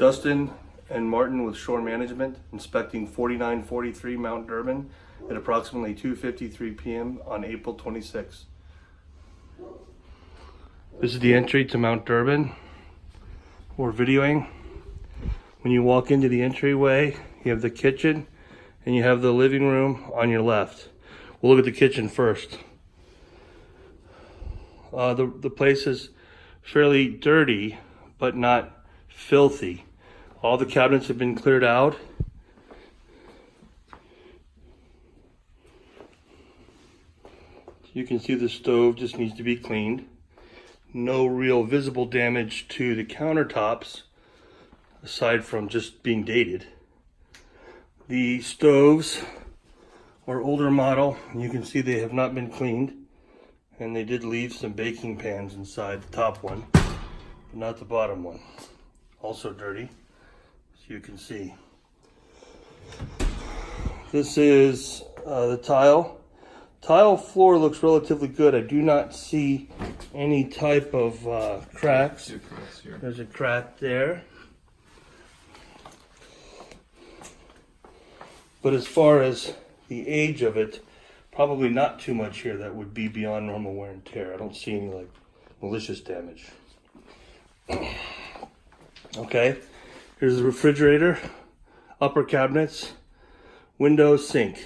Justin and Martin with Shore Management inspecting 4943 Mount Durbin at approximately 2:53 p.m. on April 26. This is the entry to Mount Durbin. We're videoing. When you walk into the entryway, you have the kitchen and you have the living room on your left. We'll look at the kitchen first. The place is fairly dirty, but not filthy. All the cabinets have been cleared out. You can see the stove just needs to be cleaned. No real visible damage to the countertops, aside from just being dated. The stoves are older model. You can see they have not been cleaned. And they did leave some baking pans inside the top one, but not the bottom one. Also dirty, as you can see. This is the tile. Tile floor looks relatively good. I do not see any type of cracks. There's a crack there. But as far as the age of it, probably not too much here that would be beyond normal wear and tear. I don't see any like malicious damage. Okay, here's the refrigerator, upper cabinets, windows, sink.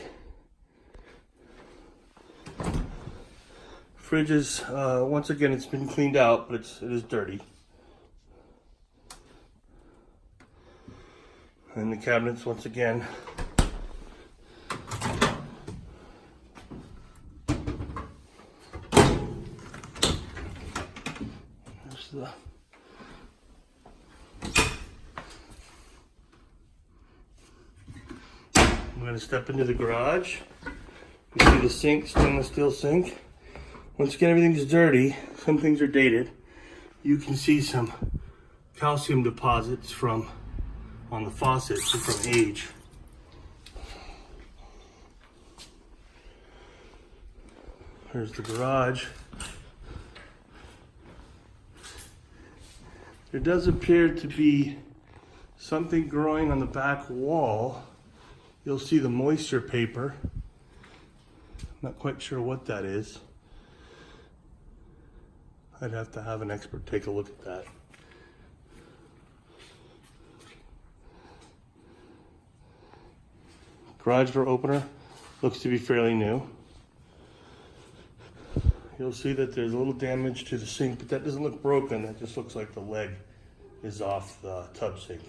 Fridge is, once again, it's been cleaned out, but it is dirty. And the cabinets, once again, I'm going to step into the garage. You see the sink, stainless steel sink. Once again, everything's dirty. Some things are dated. You can see some calcium deposits on the faucets from age. There's the garage. There does appear to be something growing on the back wall. You'll see the moisture paper. I'm not quite sure what that is. I'd have to have an expert take a look at that. Garage door opener looks to be fairly new. You'll see that there's a little damage to the sink, but that doesn't look broken. That just looks like the leg is off the tub sink.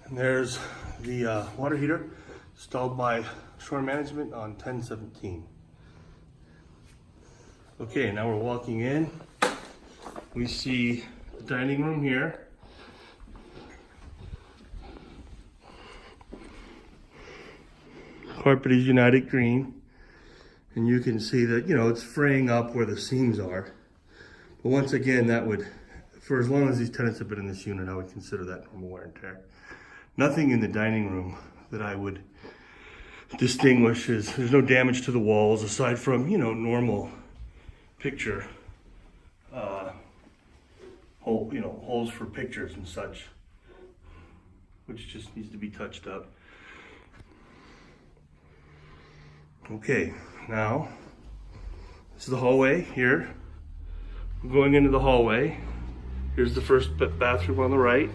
And there's the water heater installed by Shore Management on 10/17. Okay, now we're walking in. We see the dining room here. Carpet is United Green. And you can see that, it's fraying up where the seams are. But once again, that would, for as long as these tenants have been in this unit, I would consider that normal wear and tear. Nothing in the dining room that I would distinguish is, there's no damage to the walls aside from, normal picture, holes for pictures and such, which just needs to be touched up. Okay, now, this is the hallway here. We're going into the hallway. Here's the first bathroom on the right.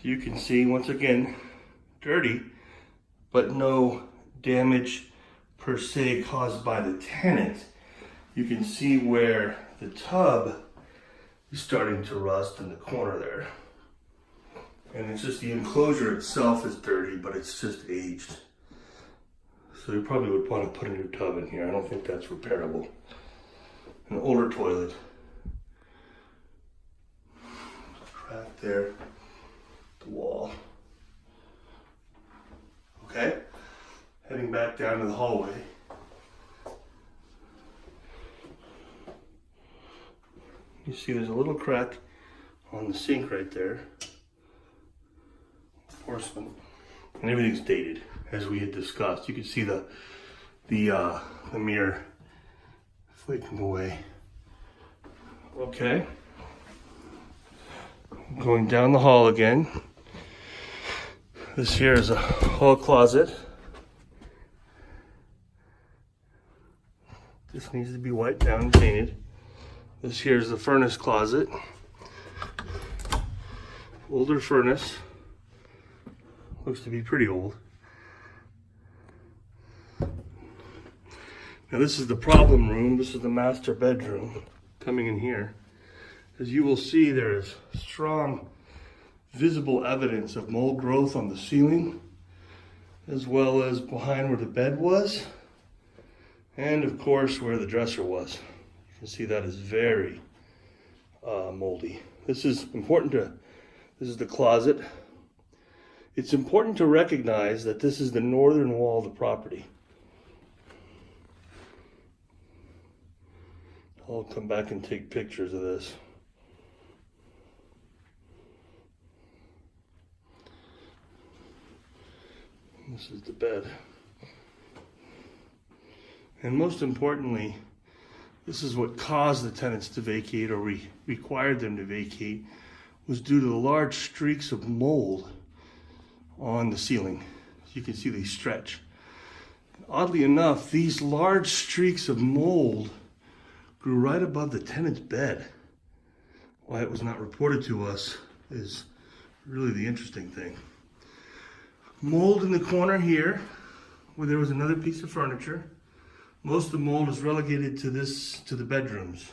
You can see, once again, dirty, but no damage per se caused by the tenant. You can see where the tub is starting to rust in the corner there. And it's just the enclosure itself is dirty, but it's just aged. So you probably would want to put a new tub in here. I don't think that's repairable. An older toilet. Crack there. The wall. Okay. Heading back down to the hallway. You see there's a little crack on the sink right there. Porcelain. And everything's dated, as we had discussed. You can see the mirror flaking away. Okay. Going down the hall again. This here is a hall closet. This needs to be wiped down and painted. This here is the furnace closet. Older furnace. Looks to be pretty old. Now this is the problem room. This is the master bedroom coming in here. As you will see, there is strong visible evidence of mold growth on the ceiling, as well as behind where the bed was, and of course where the dresser was. You can see that is very moldy. This is the closet. It's important to recognize that this is the northern wall of the property. I'll come back and take pictures of this. This is the bed. And most importantly, this is what caused the tenants to vacate, or required them to vacate, was due to the large streaks of mold on the ceiling. You can see they stretch. Oddly enough, these large streaks of mold grew right above the tenant's bed. Why it was not reported to us is really the interesting thing. Mold in the corner here, where there was another piece of furniture. Most of the mold is relegated to the bedrooms.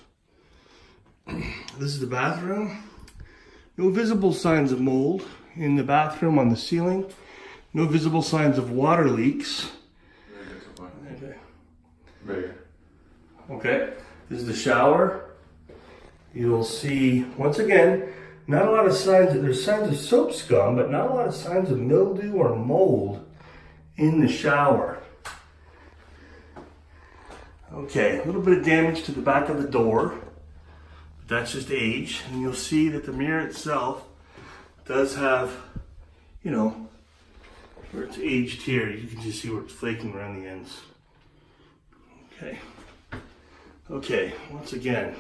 This is the bathroom. No visible signs of mold in the bathroom on the ceiling. No visible signs of water leaks. Okay. Right. Okay. This is the shower. You'll see, once again, not a lot of signs, there's signs of soap scum, but not a lot of signs of mildew or mold in the shower. Okay, a little bit of damage to the back of the door, but that's just age. And you'll see that the mirror itself does have, where it's aged here, you can just see where it's flaking around the ends. Okay, once again,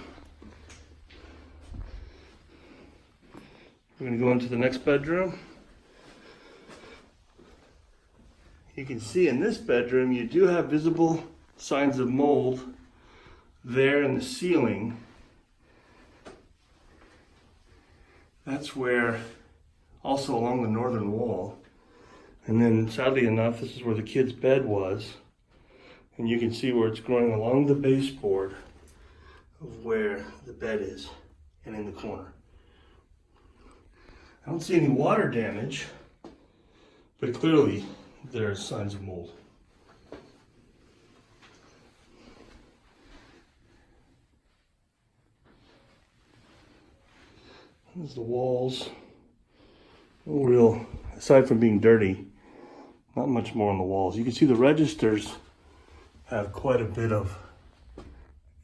we're going to go into the next bedroom. You can see in this bedroom you do have visible signs of mold there in the ceiling. That's where, also along the northern wall. And then sadly enough, this is where the kid's bed was. And you can see where it's growing along the baseboard of where the bed is and in the corner. I don't see any water damage, but clearly there are signs of mold. There's the walls. No real, aside from being dirty, not much more on the walls. You can see the registers have quite a bit of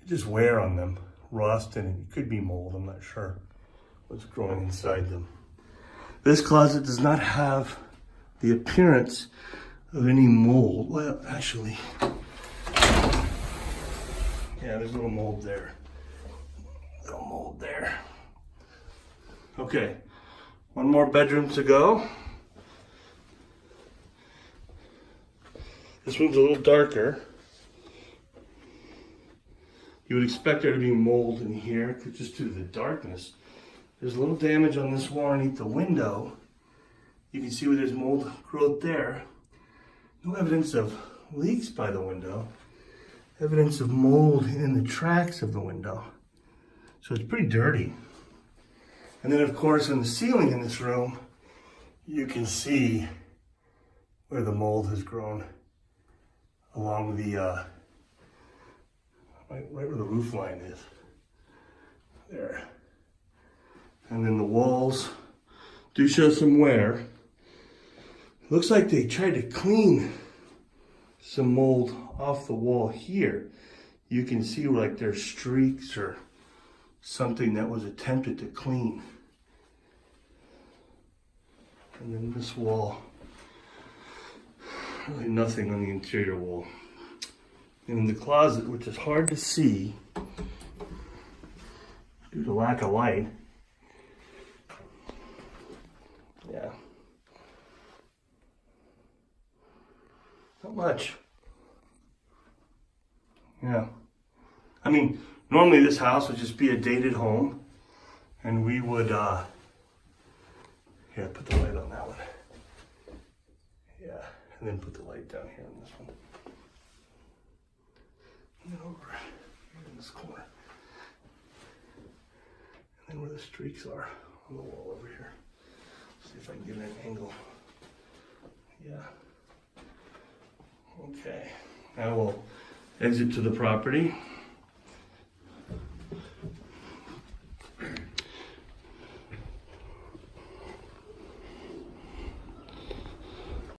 just wear on them, rust, and it could be mold. I'm not sure what's growing inside them. This closet does not have the appearance of any mold. Well, actually, yeah, there's a little mold there. Little mold there. Okay, one more bedroom to go. This one's a little darker. You would expect there to be mold in here, just due to the darkness. There's a little damage on this wall underneath the window. You can see where there's mold growth there. No evidence of leaks by the window. Evidence of mold in the tracks of the window. So it's pretty dirty. And then of course in the ceiling in this room, you can see where the mold has grown along the, right where the roof line is. There. And then the walls do show some wear. Looks like they tried to clean some mold off the wall here. You can see like there's streaks or something that was attempted to clean. And then this wall, really nothing on the interior wall. And in the closet, which is hard to see due to lack of light, Not much. Yeah. I mean, normally this house would just be a dated home, and we would, here, put the light on that one. Yeah, and then put the light down here on this one. And then over here in this corner. And then where the streaks are on the wall over here. See if I can get an angle. Yeah. Okay. Now we'll exit to the property.